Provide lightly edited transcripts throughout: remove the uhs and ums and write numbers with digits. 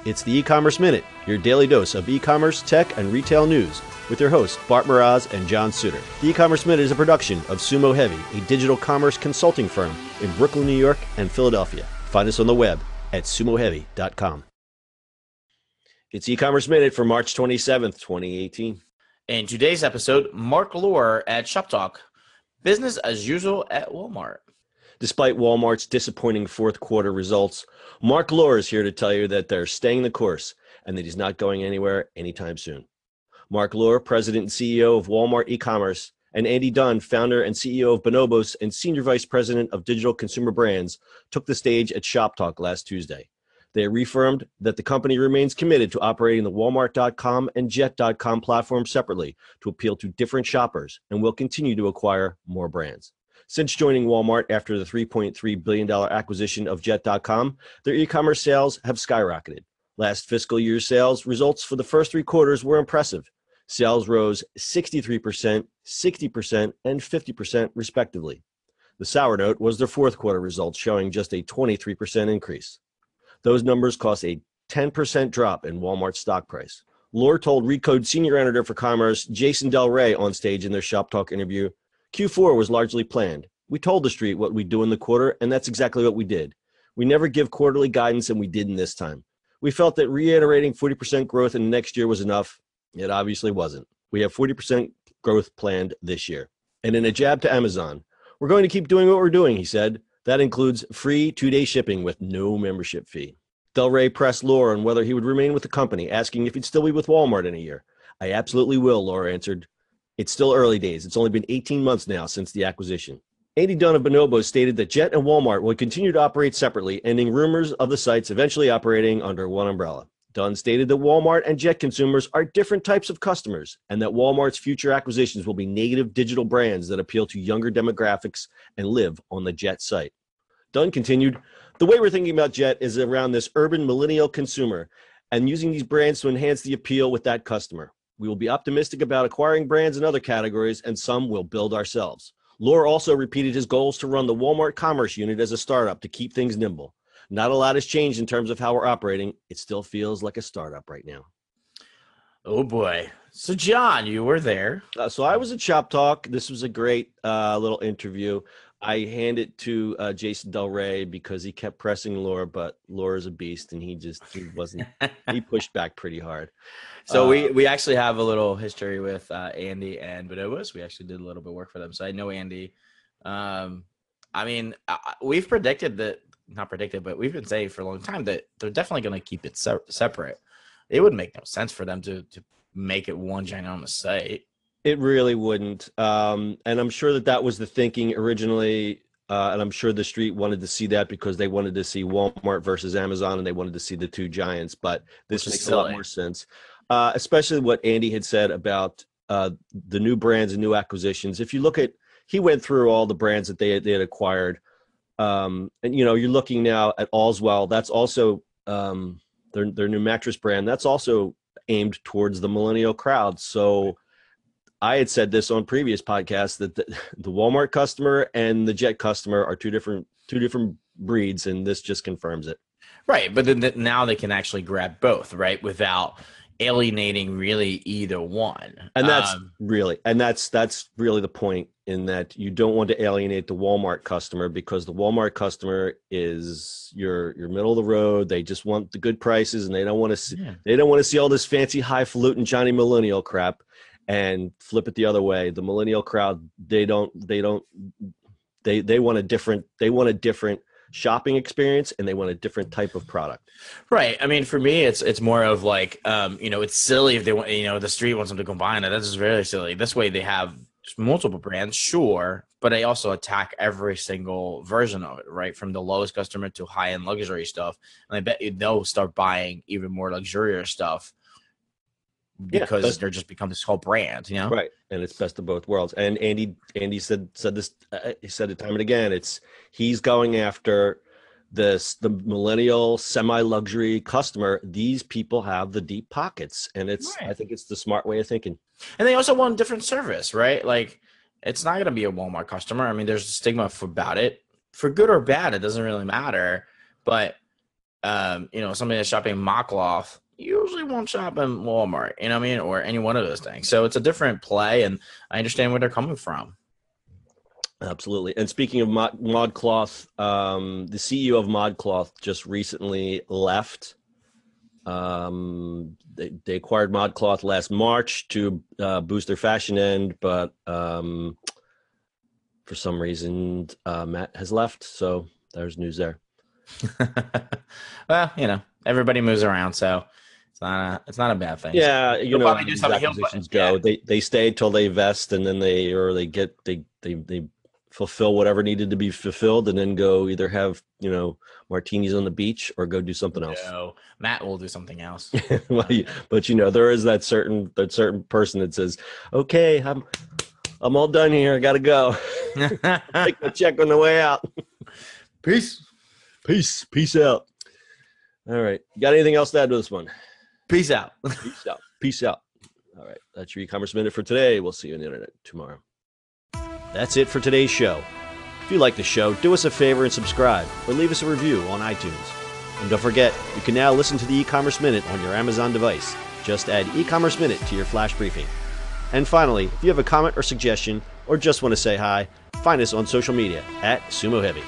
It's the E-Commerce Minute, your daily dose of e-commerce, tech, and retail news with your hosts, Bart Mraz and John Suter. The E-Commerce Minute is a production of Sumo Heavy, a digital commerce consulting firm in Brooklyn, New York, and Philadelphia. Find us on the web at sumoheavy.com. It's E-Commerce Minute for March 27th, 2018. In today's episode, Marc Lore at ShopTalk. Business as usual at Walmart. Despite Walmart's disappointing fourth quarter results, Marc Lore is here to tell you that they're staying the course and that he's not going anywhere anytime soon. Marc Lore, President and CEO of Walmart e-commerce, and Andy Dunn, founder and CEO of Bonobos and Senior Vice President of Digital Consumer Brands, took the stage at ShopTalk last Tuesday. They reaffirmed that the company remains committed to operating the Walmart.com and Jet.com platforms separately to appeal to different shoppers and will continue to acquire more brands. Since joining Walmart after the $3.3 billion acquisition of Jet.com, their e-commerce sales have skyrocketed. Last fiscal year's sales results for the first three quarters were impressive. Sales rose 63%, 60%, and 50% respectively. The sour note was their fourth quarter results, showing just a 23% increase. Those numbers cost a 10% drop in Walmart's stock price. Lore told Recode Senior Editor for Commerce Jason Del Rey on stage in their ShopTalk interview, Q4 was largely planned. We told the street what we'd do in the quarter, and that's exactly what we did. We never give quarterly guidance, and we didn't this time. We felt that reiterating 40% growth in the next year was enough. It obviously wasn't. We have 40% growth planned this year. And in a jab to Amazon, we're going to keep doing what we're doing, he said. That includes free 2-day shipping with no membership fee. Del Rey pressed Lore on whether he would remain with the company, asking if he'd still be with Walmart in a year. I absolutely will, Lore answered. It's still early days. It's only been 18 months now since the acquisition. Andy Dunn of Bonobos stated that Jet and Walmart would continue to operate separately, ending rumors of the sites eventually operating under one umbrella. Dunn stated that Walmart and Jet consumers are different types of customers, and that Walmart's future acquisitions will be native digital brands that appeal to younger demographics and live on the Jet site. Dunn continued, the way we're thinking about Jet is around this urban millennial consumer and using these brands to enhance the appeal with that customer. We will be optimistic about acquiring brands in other categories, and some we'll build ourselves. Lore also repeated his goals to run the Walmart Commerce Unit as a startup to keep things nimble. Not a lot has changed in terms of how we're operating. It still feels like a startup right now. Oh, boy. So, John, you were there. So I was at ShopTalk. This was a great little interview. I hand it to Jason Del Rey because he kept pressing Lore, but Lore is a beast, and he wasn't. He pushed back pretty hard. So we actually have a little history with Andy and Bonobos. We actually did a little bit of work for them. So I know Andy. We've predicted that, not predicted, but we've been saying for a long time that they're definitely going to keep it separate. It would make no sense for them to make it one ginormous site. It really wouldn't. And I'm sure that was the thinking originally. And I'm sure the street wanted to see that because they wanted to see Walmart versus Amazon, and they wanted to see the two giants. But this makes a lot more sense, especially what Andy had said about the new brands and new acquisitions. If you look at, he went through all the brands that they had acquired. And, you're looking now at Allswell. That's also their new mattress brand. That's also aimed towards the millennial crowd. So I had said this on previous podcasts that the Walmart customer and the Jet customer are two different breeds, and this just confirms it. Right, but then now they can actually grab both, right, without alienating really either one. And that's really the point, in that you don't want to alienate the Walmart customer, because the Walmart customer is your middle of the road. They just want the good prices, and they don't want to see all this fancy highfalutin Johnny Millennial crap. And flip it the other way. The millennial crowd, they want a different shopping experience, and they want a different type of product. Right. I mean, for me, it's more of like, it's silly if they want, the street wants them to combine it. That's just really silly. This way they have multiple brands, sure, but they also attack every single version of it, right? From the lowest customer to high-end luxury stuff. And I bet they'll start buying even more luxurious stuff, because they're just become this whole brand, Right. And it's best of both worlds. And Andy said this, he said it time and again, he's going after the millennial semi-luxury customer. These people have the deep pockets, and I think it's the smart way of thinking. And they also want different service, right? Like, it's not going to be a Walmart customer. I mean, there's a stigma about it. For good or bad, it doesn't really matter. But somebody that's shopping Marc Lore usually won't shop in Walmart, you know what I mean, or any one of those things. So it's a different play, and I understand where they're coming from. Absolutely. And speaking of ModCloth, the CEO of ModCloth just recently left. They acquired ModCloth last March to boost their fashion end, but for some reason, Matt has left. So there's news there. Well, everybody moves around, so it's not a bad thing. Yeah, So you know, probably do these something. acquisitions go. They stay till they vest, and then they fulfill whatever needed to be fulfilled, and then go either have martinis on the beach or go do something else. No, Matt will do something else. Well, but there is that certain person that says, "Okay, I'm all done here. I got to go. Take my check on the way out. Peace out." All right, you got anything else to add to this one? Peace out. Peace out. All right, that's your e-commerce minute for today. We'll see you on the internet tomorrow. That's it for today's show. If you like the show, do us a favor and subscribe or leave us a review on iTunes. And don't forget, you can now listen to the e-commerce minute on your Amazon device. Just add e-commerce minute to your flash briefing. And finally, if you have a comment or suggestion or just want to say hi, find us on social media at Sumo Heavy.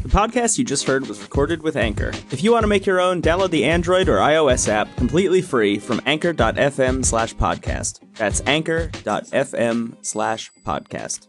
The podcast you just heard was recorded with Anchor. If you want to make your own, download the Android or iOS app completely free from anchor.fm/podcast. That's anchor.fm/podcast.